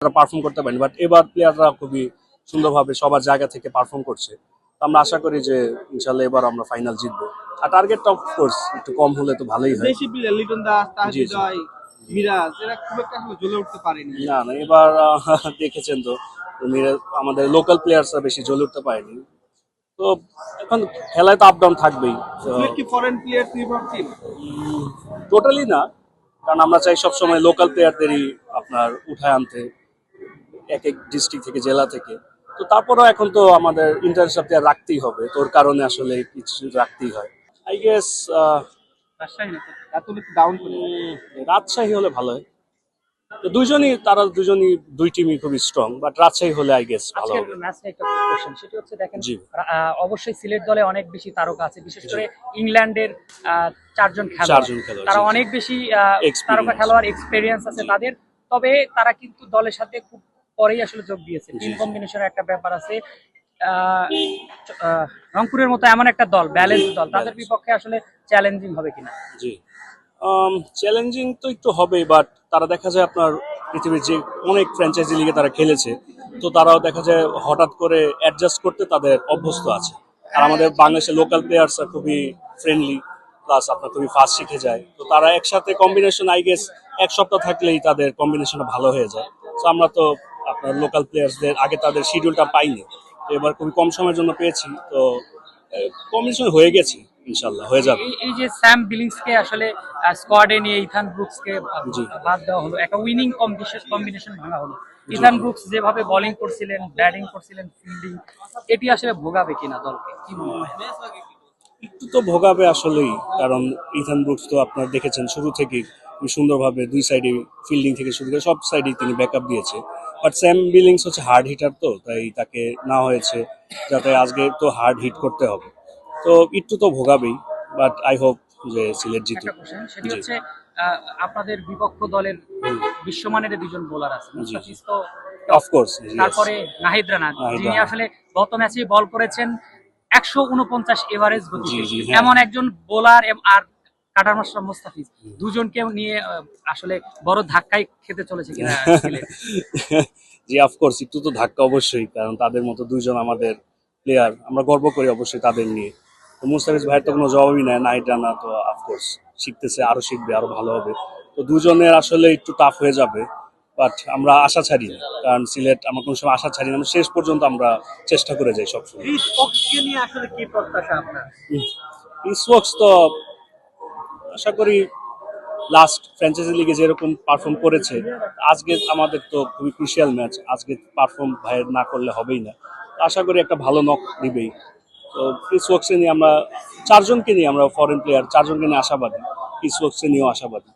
তারা পারফর্ম করতে পারেনি, বাট এবার প্লেয়াররা খুবই সুন্দরভাবে সবার জায়গা থেকে পারফর্ম করছে। আমরা আশা করি যে ইনশাল্লাহ এবার আমরা ফাইনাল জিতবো। আর টার্গেটটা অফকোর্স একটু কম হলে তো ভালোই হয়। দেশি প্লেয়ার লিটন দাস, তাহিদ জয়, মিরাজ এরা খুব একটা জ্বলে উঠতে পারেনি। না না, এবার দেখেছেন তো আমাদের লোকাল প্লেয়ার্সরা বেশি জ্বলে উঠতে পারেনি। তো এখন খেলায় তো আপ ডাউন থাকবেই। কি ফরেন প্লেয়ার নির্ভর টিম? টোটালি না, কারণ আমরা চাই সবসময় লোকাল প্লেয়ারদেরই আপনার উঠায় আনতে এক এক ডিস্ট্রিক্ট থেকে, জেলা থেকে। তো তারপরেও এখন তো আমাদের ইন্টারন্যাশনাল প্লেয়ার রাখতেই হবে, তোর কারণে আসলে কিছু রাখতেই হয়। আই গেস রাজশাহী হলে ভালো হয়। তো তারা দুজনই দুই টিমই খুবই স্ট্রং, বাট রাজশাহী হলে আই গেস ভালো হবে। একটা কোশ্চেন, সেটা হচ্ছে দেখেন অবশ্যই সিলেট দলে অনেক বেশি তারকা আছে, বিশেষ করে ইংল্যান্ডের চারজন খেলোয়াড়, তারা অনেক বেশি তারকা খেলোয়াড়, এক্সপেরিয়েন্স আছে তাদের। তবে তারা কিন্তু দলের সাথে খুব পরেই আসলে যোগ দিয়েছে। টিম কম্বিনেশনের একটা ব্যাপার আছে। রংপুরের মতো এমন একটা দল, ব্যালেন্স দল, তাদের বিপক্ষে আসলে চ্যালেঞ্জিং হবে কিনা? জি, চ্যালেঞ্জিং তো একটু হবেই, বাট তারা দেখা যায় আপনার পৃথিবীর যে অনেক ফ্র্যাঞ্চাইজি লিগে তারা খেলেছে, তো তারাও দেখা যায় হঠাৎ করে অ্যাডজাস্ট করতে তাদের অভ্যস্ত আছে। আর আমাদের বাংলাদেশের লোকাল প্লেয়ার্সরা খুবই ফ্রেন্ডলি, প্লাস আপনার খুবই ফাস্ট শিখে যায়। তো তারা একসাথে কম্বিনেশন আই গেস এক সপ্তাহ থাকলেই তাদের কম্বিনেশনটা ভালো হয়ে যায়। তো আমরা তো আপনার লোকাল প্লেয়ার্সদের আগে তাদের শিডিউলটা পাইনি, তো এবার খুবই কম সময়ের জন্য পেয়েছি। তো কম্বিনেশন হয়ে গেছে, ইনশাল্লাহ হয়ে যাবে। এই যে স্যাম বিলিংসকে আসলে স্কোয়াডে নিয়ে ইথান ব্রুকসকে বাদ দেওয়া হলো, একটা উইনিং কম্বিনেশন ভাঙা হলো। ইথান ব্রুকস যেভাবে বোলিং করছিলেন, ব্যাটিং করছিলেন, ফিল্ডিং, এটি আসলে ভোগাবে কিনা দলকে, কি মনে হয়? একটু তো ভোগাবে আসলেই, কারণ ইথান ব্রুকস তো আপনার দেখেছেন শুরু থেকেই সুন্দরভাবে দুই সাইডে ফিল্ডিং থেকে শুরু করে সব সাইডেই তিনি ব্যাকআপ দিয়েছে। বাট স্যাম বিলিংস হচ্ছে হার্ড হিটার, তো তাই তাকে না হয়েছে, যাতে আজকে তো হার্ড হিট করতে হবে। তো একটু তো ভোগাবেই, বাট আই হোপ যে সিলেট জিতুক। সেটি হচ্ছে আপনাদের বিপক্ষ দলের বিশ্বমানের দুজন বোলার আছে, মুস্তাফিজ তো অফকোর্স, তারপরে নাহিদ রানা, যিনি আসলে গত ম্যাচে বল করেছেন 149 এভারেজ গতি। এমন একজন বোলার আর কাটার মাস্টার মুস্তাফিজ, দুজনকে নিয়ে আসলে বড় ধাক্কাই খেতে চলেছে কিনা সিলেট? জি, অফকোর্স একটু তো ধাক্কা অবশ্যই, কারণ তাদের মতো দুইজন আমাদের প্লেয়ার, আমরা গর্ব করি অবশ্যই তাদের নিয়ে। তো মুস্তাফিজ ভাইয়ের তো কোনো জবাবই নাই, নাহিদ রানা তো অফকোর্স শিখতেছে, আরো শিখবে, আরো ভালো হবে। তো দুজনের আসলে একটু টাফ হয়ে যাবে, বাট আমরা আশা ছাড়ি না, কারণ সিলেট আমরা কোনো সময় আশা ছাড়ি না, আমরা শেষ পর্যন্ত আমরা চেষ্টা করে যাই সবসময়। ইসওয়াক্স তো আশা করি লাস্ট ফ্র্যাঞ্চাইজি লিগে যেরকম পারফর্ম করেছে, আজকে আমাদের তো খুবই ক্রুশিয়াল ম্যাচ, আজকে পারফর্ম ভাইয়ের না করলে হবেই না। আশা করি একটা ভালো নক দিবেই। তো ইসওয়াক্সে নিয়ে আমরা চারজনকে নিয়ে, আমরা ফরেন প্লেয়ার চারজনকে নিয়ে আশাবাদী, ইসওয়াক্সে নিয়েও আশাবাদী।